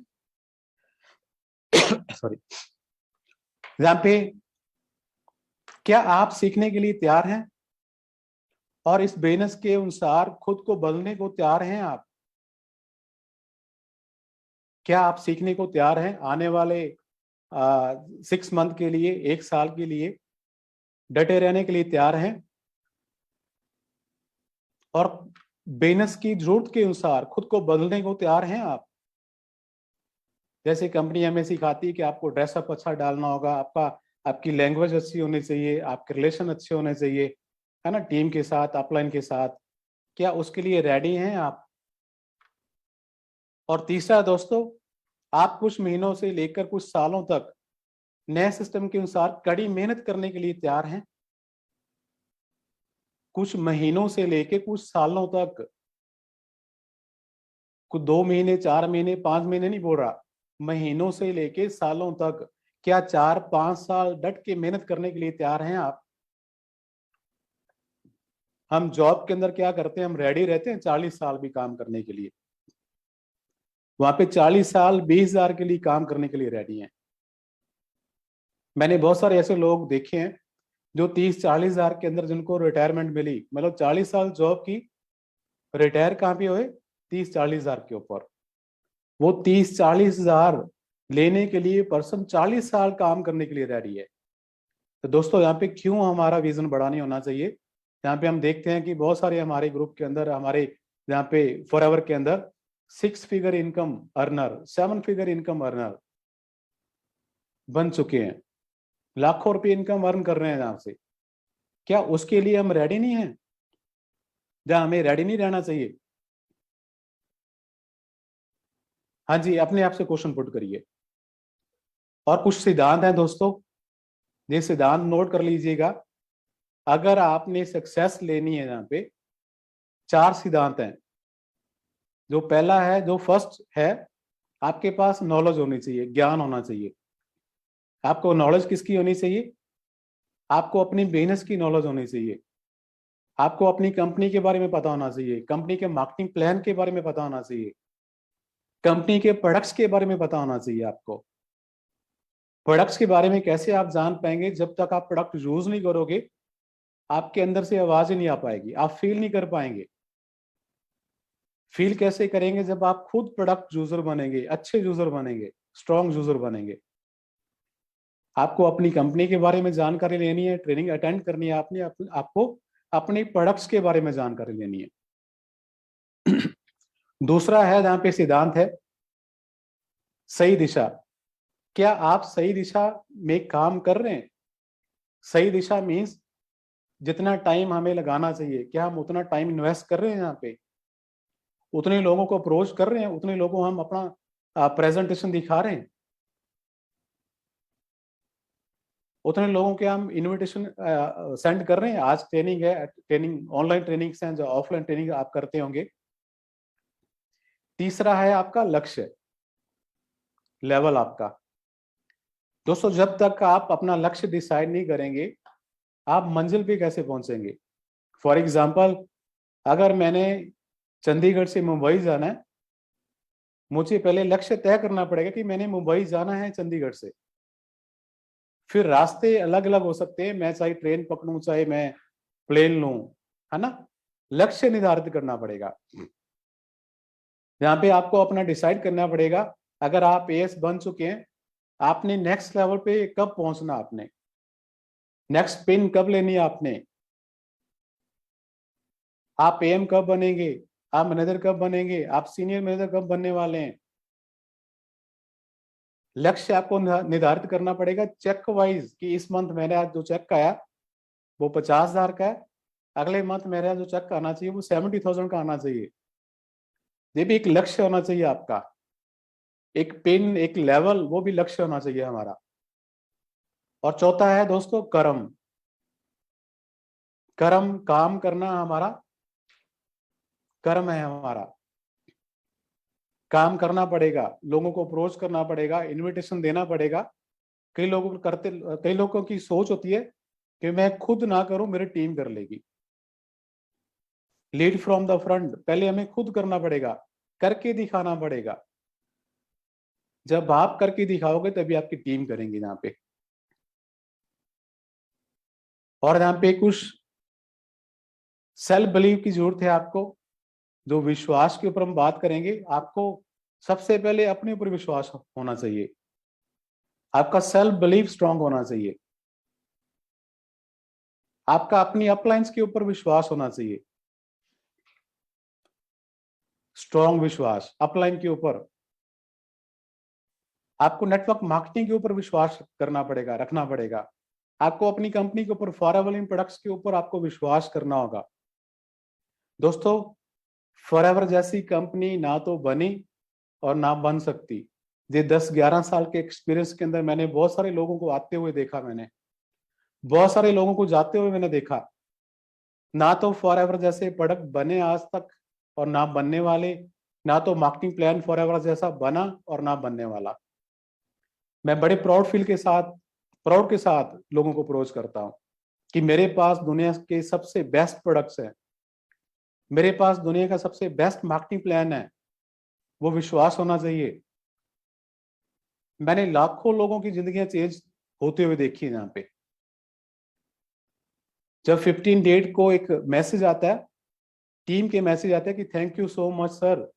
Speaker 1: सॉरी। यहाँ पे क्या आप सीखने के लिए तैयार हैं और इस बिजनेस के अनुसार खुद को बदलने को तैयार हैं आप? क्या आप सीखने को तैयार हैं? आने वाले 6 मंथ के लिए, 1 साल के लिए डटे रहने के लिए तैयार हैं और बिजनेस की जरूरत के अनुसार खुद को बदलने को तैयार हैं आप। जैसे कंपनी हमें सिखाती है कि आपको ड्रेसअप अच्छा डालना होगा, आपकी लैंग्वेज अच्छी होनी चाहिए, आपके रिलेशन अच्छे होने चाहिए, है ना, टीम के साथ, अपलाइन के साथ। क्या उसके लिए रेडी हैं आप? और तीसरा दोस्तों, आप कुछ महीनों से लेकर कुछ सालों तक नए सिस्टम के अनुसार कड़ी मेहनत करने के लिए तैयार हैं। कुछ महीनों से लेकर कुछ सालों तक, कुछ 2 महीने, 4 महीने, 5 महीने नहीं बोल रहा, महीनों से लेके सालों तक। क्या 4-5 साल डट के मेहनत करने के लिए तैयार हैं आप? हम जॉब के अंदर क्या करते हैं, हम रेडी रहते हैं 40 साल भी काम करने के लिए। वहां पे 40 साल 20,000 के लिए काम करने के लिए रेडी हैं। मैंने बहुत सारे ऐसे लोग देखे हैं जो 30-40 हजार के अंदर जिनको रिटायरमेंट मिली, मतलब 40 साल जॉब की, रिटायर कहाँ पे हुए? 30-40 हजार के ऊपर। वो 30-40 हजार लेने के लिए पर्सन 40 साल काम करने के लिए रेडी है। तो दोस्तों यहाँ पे क्यों हमारा विजन बड़ा नहीं होना चाहिए? यहाँ पे हम देखते हैं कि बहुत सारे हमारे ग्रुप के अंदर, हमारे यहाँ पे फॉरएवर के अंदर 6 figure income earner, 7 figure income earner बन चुके हैं, लाखों रुपए इनकम अर्न कर रहे हैं यहाँ से। क्या उसके लिए हम रेडी नहीं है? जहाँ हमें रेडी नहीं रहना चाहिए? हाँ जी, अपने आप से क्वेश्चन पुट करिए। और कुछ सिद्धांत हैं दोस्तों, ये सिद्धांत नोट कर लीजिएगा। अगर आपने सक्सेस लेनी है, यहाँ पे 4 सिद्धांत हैं। जो पहला है, जो फर्स्ट है, आपके पास नॉलेज होनी चाहिए, ज्ञान होना चाहिए। आपको नॉलेज किसकी होनी चाहिए? आपको अपनी बिजनेस की नॉलेज होनी चाहिए। आपको अपनी कंपनी के बारे में पता होना चाहिए, कंपनी के मार्केटिंग प्लान के बारे में पता होना चाहिए, कंपनी के प्रोडक्ट्स के बारे में पता होना चाहिए। आपको प्रोडक्ट्स के बारे में कैसे आप जान पाएंगे? जब तक आप प्रोडक्ट यूज नहीं करोगे, आपके अंदर से आवाज ही नहीं आ पाएगी, आप फील नहीं कर पाएंगे। फील कैसे करेंगे? जब आप खुद प्रोडक्ट यूजर बनेंगे, अच्छे यूजर बनेंगे, स्ट्रॉन्ग यूजर बनेंगे। आपको अपनी कंपनी के बारे में जानकारी लेनी है, ट्रेनिंग अटेंड करनी है, आपको अपने प्रोडक्ट्स के बारे में जानकारी लेनी है। दूसरा है, जहां पे सिद्धांत है, सही दिशा। क्या आप सही दिशा में काम कर रहे हैं? सही दिशा मीन्स जितना टाइम हमें लगाना चाहिए, क्या हम उतना टाइम इन्वेस्ट कर रहे हैं? यहाँ पे उतने लोगों को अप्रोच कर रहे हैं, उतने लोगों को हम अपना प्रेजेंटेशन दिखा रहे हैं, उतने लोगों के हम इनविटेशन सेंड कर रहे हैं। आज ट्रेनिंग है, ट्रेनिंग ऑनलाइन ट्रेनिंग है, जो ऑफलाइन ट्रेनिंग आप करते होंगे। तीसरा है आपका लक्ष्य लेवल आपका। दोस्तों, जब तक आप अपना लक्ष्य डिसाइड नहीं करेंगे, आप मंजिल पे कैसे पहुंचेंगे? फॉर एग्जाम्पल, अगर मैंने चंडीगढ़ से मुंबई जाना है, मुझे पहले लक्ष्य तय करना पड़ेगा कि मैंने मुंबई जाना है चंडीगढ़ से। फिर रास्ते अलग अलग हो सकते हैं, मैं चाहे ट्रेन पकड़ूं, चाहे मैं प्लेन लूं, है ना। लक्ष्य निर्धारित करना पड़ेगा। यहाँ पे आपको अपना डिसाइड करना पड़ेगा। अगर आप एएस बन चुके हैं, आपने नेक्स्ट लेवल पे कब पहुंचना, आपने नेक्स्ट पिन कब लेनी है, आपने आप एएम कब बनेंगे, आप मैनेजर कब बनेंगे, आप सीनियर मैनेजर कब बनने वाले हैं। लक्ष्य आपको निर्धारित करना पड़ेगा चेक वाइज, कि इस मंथ मेरे आज जो चेक आया वो 50,000 का है, अगले मंथ मेरा जो चेक आना चाहिए वो 70,000 का आना चाहिए। ये भी एक लक्ष्य होना चाहिए आपका, एक पिन, एक लेवल, वो भी लक्ष्य होना चाहिए हमारा। और चौथा है दोस्तों कर्म। कर्म, काम करना हमारा कर्म है। हमारा काम करना पड़ेगा, लोगों को अप्रोच करना पड़ेगा, इनविटेशन देना पड़ेगा। कई लोगों की सोच होती है कि मैं खुद ना करूं, मेरी टीम कर लेगी। लीड फ्रॉम द फ्रंट, पहले हमें खुद करना पड़ेगा, करके दिखाना पड़ेगा। जब आप करके दिखाओगे तभी आपकी टीम करेंगे यहाँ पे। और यहाँ पे कुछ सेल्फ बिलीव की जरूरत है आपको। जो विश्वास के ऊपर हम बात करेंगे, आपको सबसे पहले अपने ऊपर विश्वास होना चाहिए। आपका सेल्फ बिलीफ स्ट्रांग होना चाहिए, आपका अपनी अपलाइंस के ऊपर विश्वास होना चाहिए, स्ट्रांग विश्वास अपलाइन के ऊपर। आपको नेटवर्क मार्केटिंग के ऊपर विश्वास करना पड़ेगा, रखना पड़ेगा। आपको अपनी कंपनी के ऊपर, फॉरएवर इन प्रोडक्ट्स के ऊपर आपको विश्वास करना होगा। दोस्तों, फॉरएवर जैसी कंपनी ना तो बनी और ना बन सकती। ये 10-11 साल के एक्सपीरियंस के अंदर मैंने बहुत सारे लोगों को आते हुए देखा, मैंने बहुत सारे लोगों को जाते हुए मैंने देखा। ना तो फॉरएवर जैसे प्रोडक्ट बने आज तक और ना बनने वाले, ना तो मार्केटिंग प्लान फॉरएवर जैसा बना और ना बनने वाला। मैं बड़े प्राउड के साथ लोगों को अप्रोच करता हूं कि मेरे पास दुनिया के सबसे बेस्ट प्रोडक्ट्स हैं, मेरे पास दुनिया का सबसे बेस्ट मार्केटिंग प्लान है। वो विश्वास होना चाहिए। मैंने लाखों लोगों की जिंदगियां चेंज होते हुए देखी है यहाँ पे। जब 15 डेट को एक मैसेज आता है, टीम के मैसेज आता है कि thank you so much sir,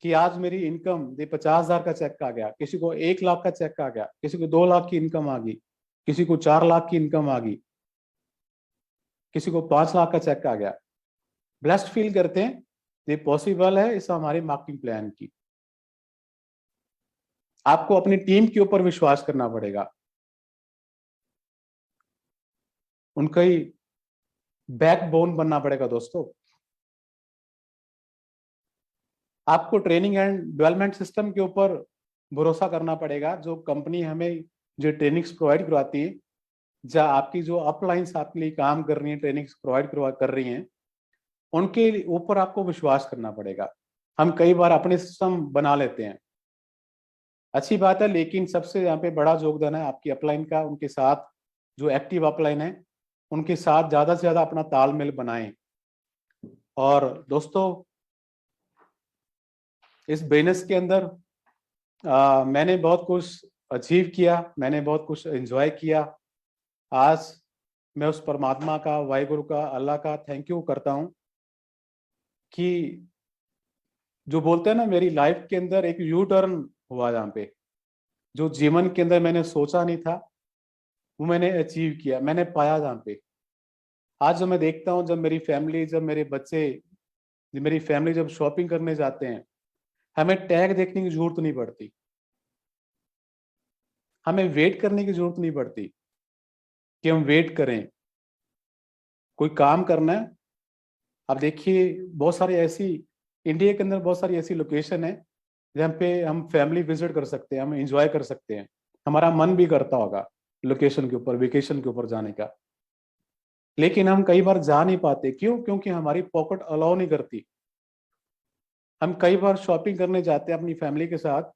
Speaker 1: कि आज मेरी इनकम 50,000 का चेक आ गया, किसी को 1 लाख का चेक आ गया, किसी को 2 लाख की इनकम आ गई, किसी को 4 लाख की इनकम आ गई, किसी को 5 लाख का चेक आ गया। ब्लेस्ड फील करते हैं। ये पॉसिबल है इस हमारे मार्केटिंग प्लान की। आपको अपनी टीम के ऊपर विश्वास करना पड़ेगा, उनका ही बैकबोन बनना पड़ेगा। दोस्तों, आपको ट्रेनिंग एंड डेवलपमेंट सिस्टम के ऊपर भरोसा करना पड़ेगा। जो कंपनी हमें जो ट्रेनिंग्स प्रोवाइड करवाती है, या आपकी जो अपलाइंस आपके लिए काम कर रही है, ट्रेनिंग्स प्रोवाइड कर रही हैं, उनके ऊपर आपको विश्वास करना पड़ेगा। हम कई बार अपने सिस्टम बना लेते हैं, अच्छी बात है, लेकिन सबसे यहाँ पे बड़ा योगदान है आपकी अपलाइन का। उनके साथ जो एक्टिव अपलाइन है, उनके साथ ज्यादा से ज्यादा अपना तालमेल बनाएं। और दोस्तों, इस बिजनेस के अंदर मैंने बहुत कुछ अचीव किया, मैंने बहुत कुछ एंजॉय किया। आज मैं उस परमात्मा का, वाहिगुरु का, अल्लाह का थैंक यू करता हूँ कि जो बोलते हैं ना, मेरी लाइफ के अंदर एक यू टर्न हुआ जहाँ पे। जो जीवन के अंदर मैंने सोचा नहीं था, वो मैंने अचीव किया, मैंने पाया जहाँ पे। आज जो मैं देखता हूँ, जब मेरी फैमिली, जब मेरे बच्चे, जब मेरी फैमिली जब शॉपिंग करने जाते हैं, हमें टैग देखने की जरूरत नहीं पड़ती, हमें वेट करने की जरूरत नहीं पड़ती कि हम वेट करें। कोई काम करना है, अब देखिए बहुत सारी ऐसी, इंडिया के अंदर बहुत सारी ऐसी लोकेशन है जहाँ पे हम फैमिली विजिट कर सकते हैं, हम एंजॉय कर सकते हैं। हमारा मन भी करता होगा लोकेशन के ऊपर, वेकेशन के ऊपर जाने का, लेकिन हम कई बार जा नहीं पाते। क्यों? क्योंकि हमारी पॉकेट अलाउ नहीं करती। हम कई बार शॉपिंग करने जाते हैं अपनी फैमिली के साथ,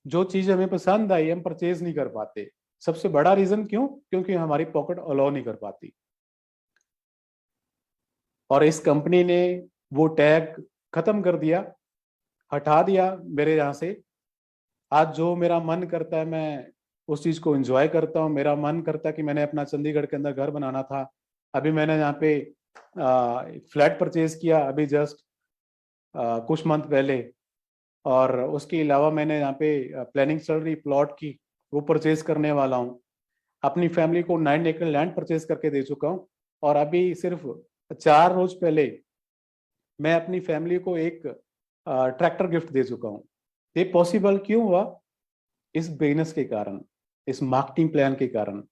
Speaker 1: जो चीज हमें पसंद आई हम परचेज नहीं कर पाते। सबसे बड़ा रीजन क्यों? क्योंकि हमारी पॉकेट अलाउ नहीं कर पाती। और इस कंपनी ने वो टैग खत्म कर दिया, हटा दिया मेरे यहाँ से। आज जो मेरा मन करता है, मैं उस चीज को एंजॉय करता हूँ। मेरा मन करता है कि मैंने अपना चंडीगढ़ के अंदर घर बनाना था, अभी मैंने यहाँ पे फ्लैट परचेज किया अभी जस्ट कुछ मंथ पहले। और उसके अलावा मैंने यहाँ पे प्लानिंग चल रही प्लॉट की, वो परचेज करने वाला हूँ। अपनी फैमिली को 9 एकड़ लैंड परचेज करके दे चुका हूँ। और अभी सिर्फ 4 रोज पहले मैं अपनी फैमिली को एक ट्रैक्टर गिफ्ट दे चुका हूँ। ये पॉसिबल क्यों हुआ? इस बिजनेस के कारण, इस मार्केटिंग प्लान के कारण।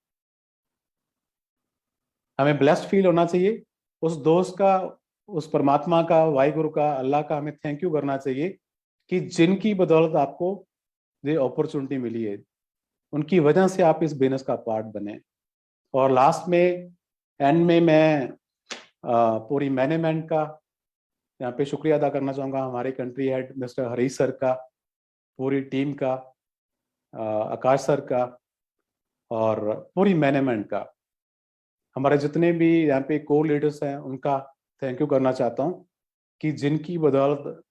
Speaker 1: हमें ब्लेस्ड फील होना चाहिए। उस दोस्त का, उस परमात्मा का, वाहिगुरु का, अल्लाह का हमें थैंक यू करना चाहिए कि जिनकी बदौलत आपको ये अपॉर्चुनिटी मिली है, उनकी वजह से आप इस बिजनेस का पार्ट बने। और लास्ट में, एंड में मैं पूरी मैनेजमेंट का यहाँ पे शुक्रिया अदा करना चाहूँगा, हमारे country head mister Harish sir का, पूरी टीम का, आकाश सर का, और पूरी मैनेजमेंट का, हमारे जितने भी यहाँ पे को लीडर्स हैं उनका थैंक यू करना चाहता हूँ कि जिनकी बदौलत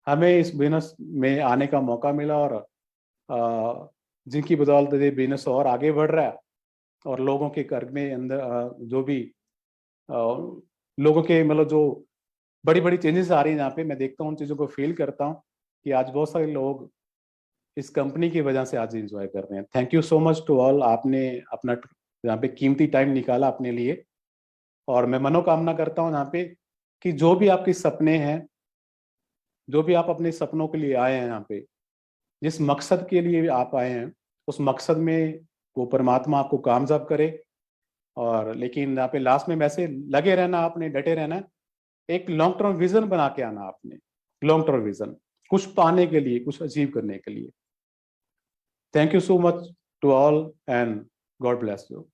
Speaker 1: हमें इस बिजनेस में आने का मौका मिला। और जिनकी बदौलत ये बिजनेस और आगे बढ़ रहा है, और लोगों के घर में अंदर जो भी लोगों के मतलब जो बड़ी बड़ी चेंजेस आ रही है यहाँ पे, मैं देखता हूँ, उन चीज़ों को फील करता हूँ कि आज बहुत सारे लोग इस कंपनी की वजह से आज एंजॉय कर रहे हैं। Thank you so much to all, आपने अपना यहाँ पे कीमती टाइम निकाला अपने लिए। और मैं मनोकामना करता हूँ यहाँ पे कि जो भी आपके सपने हैं, जो भी आप अपने सपनों के लिए आए हैं यहाँ पे, जिस मकसद के लिए आप आए हैं, उस मकसद में वो परमात्मा आपको कामयाब करे। और लेकिन यहाँ पे लास्ट में वैसे लगे रहना, आपने डटे रहना, एक लॉन्ग टर्म विजन बना के आना आपने, लॉन्ग टर्म विजन, कुछ पाने के लिए, कुछ अचीव करने के लिए। Thank you so much to all and God bless you.